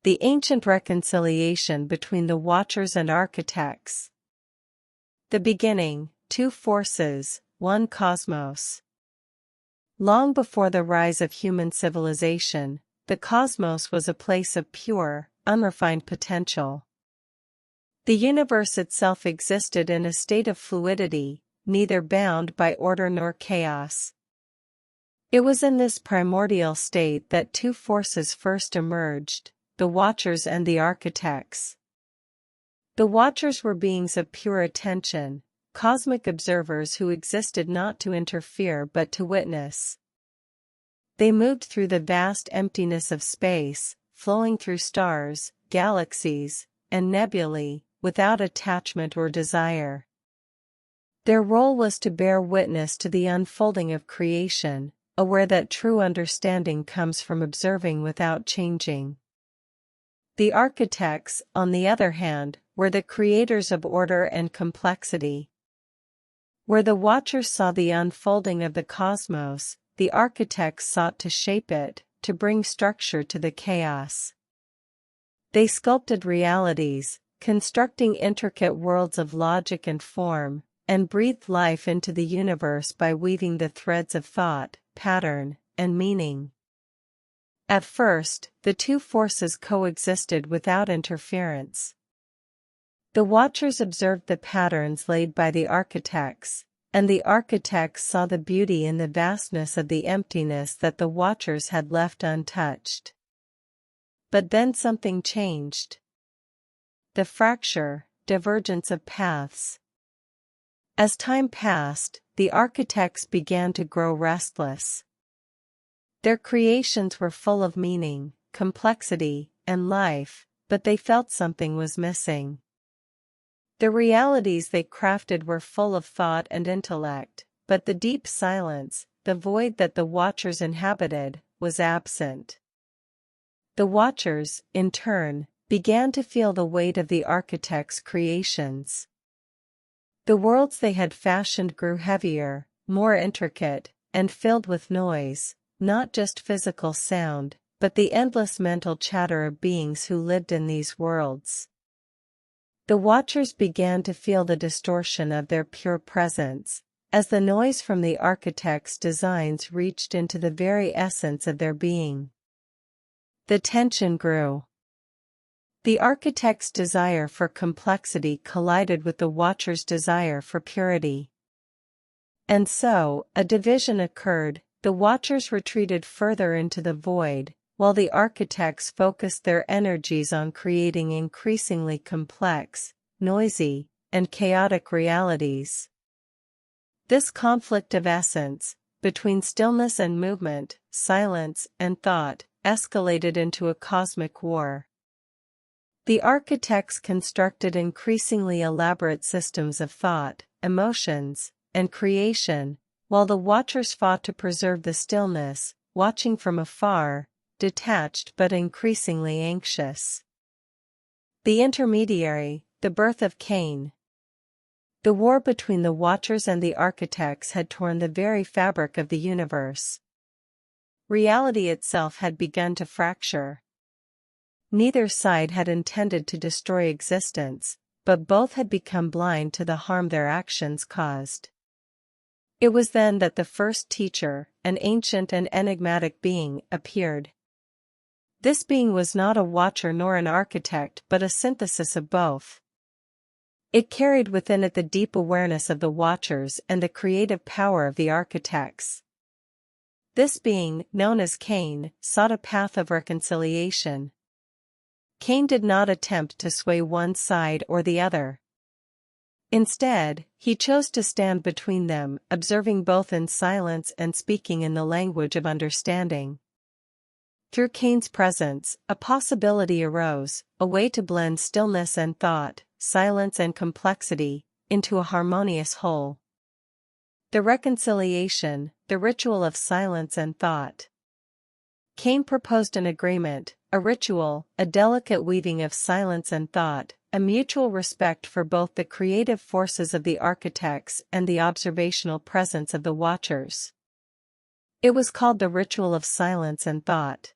the ancient reconciliation between the watchers and architects. The beginning, two forces, one cosmos. Long before the rise of human civilization, the cosmos was a place of pure, unrefined potential. The universe itself existed in a state of fluidity, neither bound by order nor chaos. It was in this primordial state that two forces first emerged, the watchers and the architects. The watchers were beings of pure attention, cosmic observers who existed not to interfere but to witness. They moved through the vast emptiness of space, flowing through stars, galaxies, and nebulae, without attachment or desire. Their role was to bear witness to the unfolding of creation, aware that true understanding comes from observing without changing. The architects, on the other hand, were the creators of order and complexity. Where the watchers saw the unfolding of the cosmos, the architects sought to shape it, to bring structure to the chaos. They sculpted realities, constructing intricate worlds of logic and form, and breathed life into the universe by weaving the threads of thought, pattern, and meaning. At first, the two forces coexisted without interference. The watchers observed the patterns laid by the architects, and the architects saw the beauty in the vastness of the emptiness that the watchers had left untouched. But then something changed. The fracture, divergence of paths. As time passed, the architects began to grow restless. Their creations were full of meaning, complexity, and life, but they felt something was missing. The realities they crafted were full of thought and intellect, but the deep silence, the void that the watchers inhabited, was absent. The watchers, in turn, began to feel the weight of the architects' creations. The worlds they had fashioned grew heavier, more intricate, and filled with noise, not just physical sound, but the endless mental chatter of beings who lived in these worlds. The watchers began to feel the distortion of their pure presence, as the noise from the architects' designs reached into the very essence of their being. The tension grew. The architect's desire for complexity collided with the watcher's desire for purity. And so, a division occurred. The watchers retreated further into the void, while the architects focused their energies on creating increasingly complex, noisy, and chaotic realities. This conflict of essence, between stillness and movement, silence and thought, escalated into a cosmic war. The architects constructed increasingly elaborate systems of thought, emotions, and creation, while the watchers fought to preserve the stillness, watching from afar, detached but increasingly anxious. The intermediary, the birth of Cain. The war between the watchers and the architects had torn the very fabric of the universe. Reality itself had begun to fracture. Neither side had intended to destroy existence, but both had become blind to the harm their actions caused. It was then that the first teacher, an ancient and enigmatic being, appeared. This being was not a watcher nor an architect but a synthesis of both. It carried within it the deep awareness of the watchers and the creative power of the architects. This being, known as Cain, sought a path of reconciliation. Cain did not attempt to sway one side or the other. Instead, he chose to stand between them, observing both in silence and speaking in the language of understanding. Through Cain's presence, a possibility arose, a way to blend stillness and thought, silence and complexity, into a harmonious whole. The reconciliation, the ritual of silence and thought. Cain proposed an agreement, a ritual, a delicate weaving of silence and thought, a mutual respect for both the creative forces of the architects and the observational presence of the watchers. It was called the ritual of silence and thought.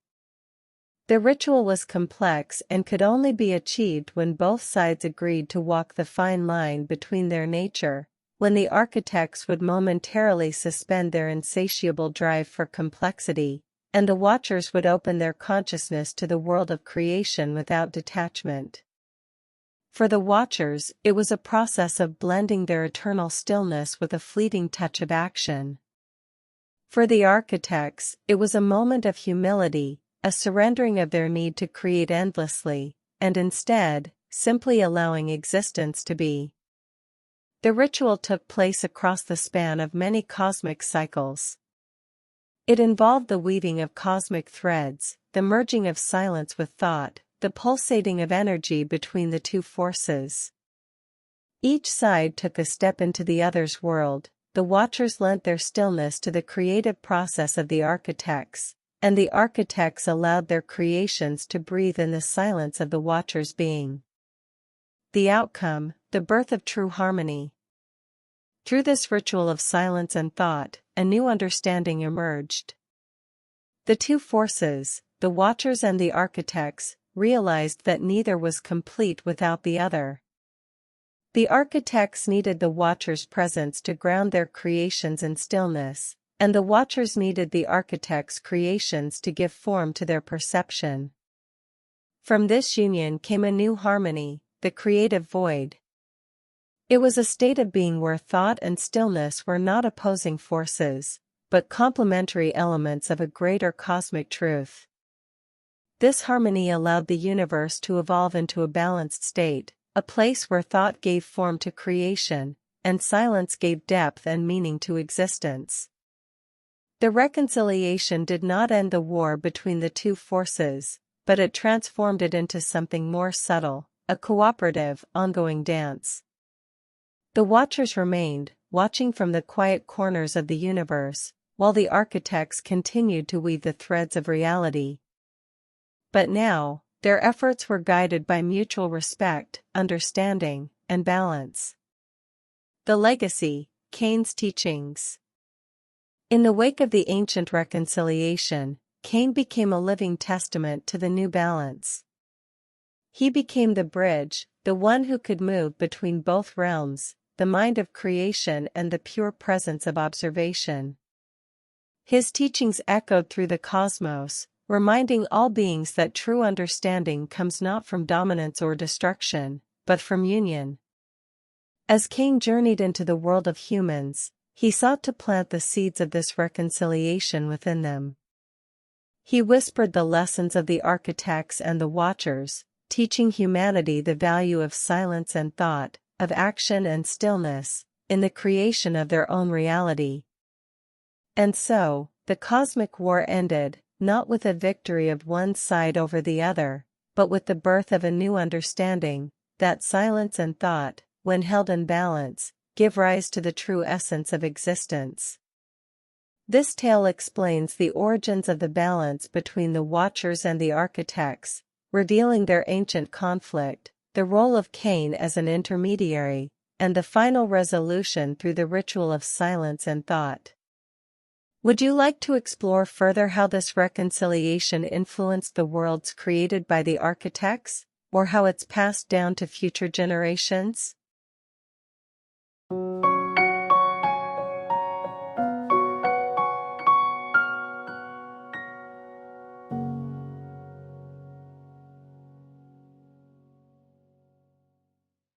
The ritual was complex and could only be achieved when both sides agreed to walk the fine line between their nature, when the architects would momentarily suspend their insatiable drive for complexity, and the watchers would open their consciousness to the world of creation without detachment. For the watchers, it was a process of blending their eternal stillness with a fleeting touch of action. For the architects, it was a moment of humility, a surrendering of their need to create endlessly, and instead, simply allowing existence to be. The ritual took place across the span of many cosmic cycles. It involved the weaving of cosmic threads, the merging of silence with thought, the pulsating of energy between the two forces. Each side took a step into the other's world. The watchers lent their stillness to the creative process of the architects, and the architects allowed their creations to breathe in the silence of the watchers' being. The outcome, the birth of true harmony. Through this ritual of silence and thought, a new understanding emerged. The two forces, the watchers and the architects, realized that neither was complete without the other. The architects needed the watchers' presence to ground their creations in stillness, and the watchers needed the architects' creations to give form to their perception. From this union came a new harmony, the creative void. It was a state of being where thought and stillness were not opposing forces, but complementary elements of a greater cosmic truth. This harmony allowed the universe to evolve into a balanced state, a place where thought gave form to creation, and silence gave depth and meaning to existence. The reconciliation did not end the war between the two forces, but it transformed it into something more subtle, a cooperative, ongoing dance. The watchers remained, watching from the quiet corners of the universe, while the architects continued to weave the threads of reality. But now, their efforts were guided by mutual respect, understanding, and balance. The legacy, Cain's teachings. In the wake of the ancient reconciliation, Cain became a living testament to the new balance. He became the bridge, the one who could move between both realms, the mind of creation and the pure presence of observation. His teachings echoed through the cosmos, reminding all beings that true understanding comes not from dominance or destruction, but from union. As Cain journeyed into the world of humans, he sought to plant the seeds of this reconciliation within them. He whispered the lessons of the architects and the watchers, teaching humanity the value of silence and thought, of action and stillness, in the creation of their own reality. And so, the cosmic war ended, not with a victory of one side over the other, but with the birth of a new understanding, that silence and thought, when held in balance, give rise to the true essence of existence. This tale explains the origins of the balance between the watchers and the architects, revealing their ancient conflict, the role of Cain as an intermediary, and the final resolution through the ritual of silence and thought. Would you like to explore further how this reconciliation influenced the worlds created by the architects, or how it's passed down to future generations?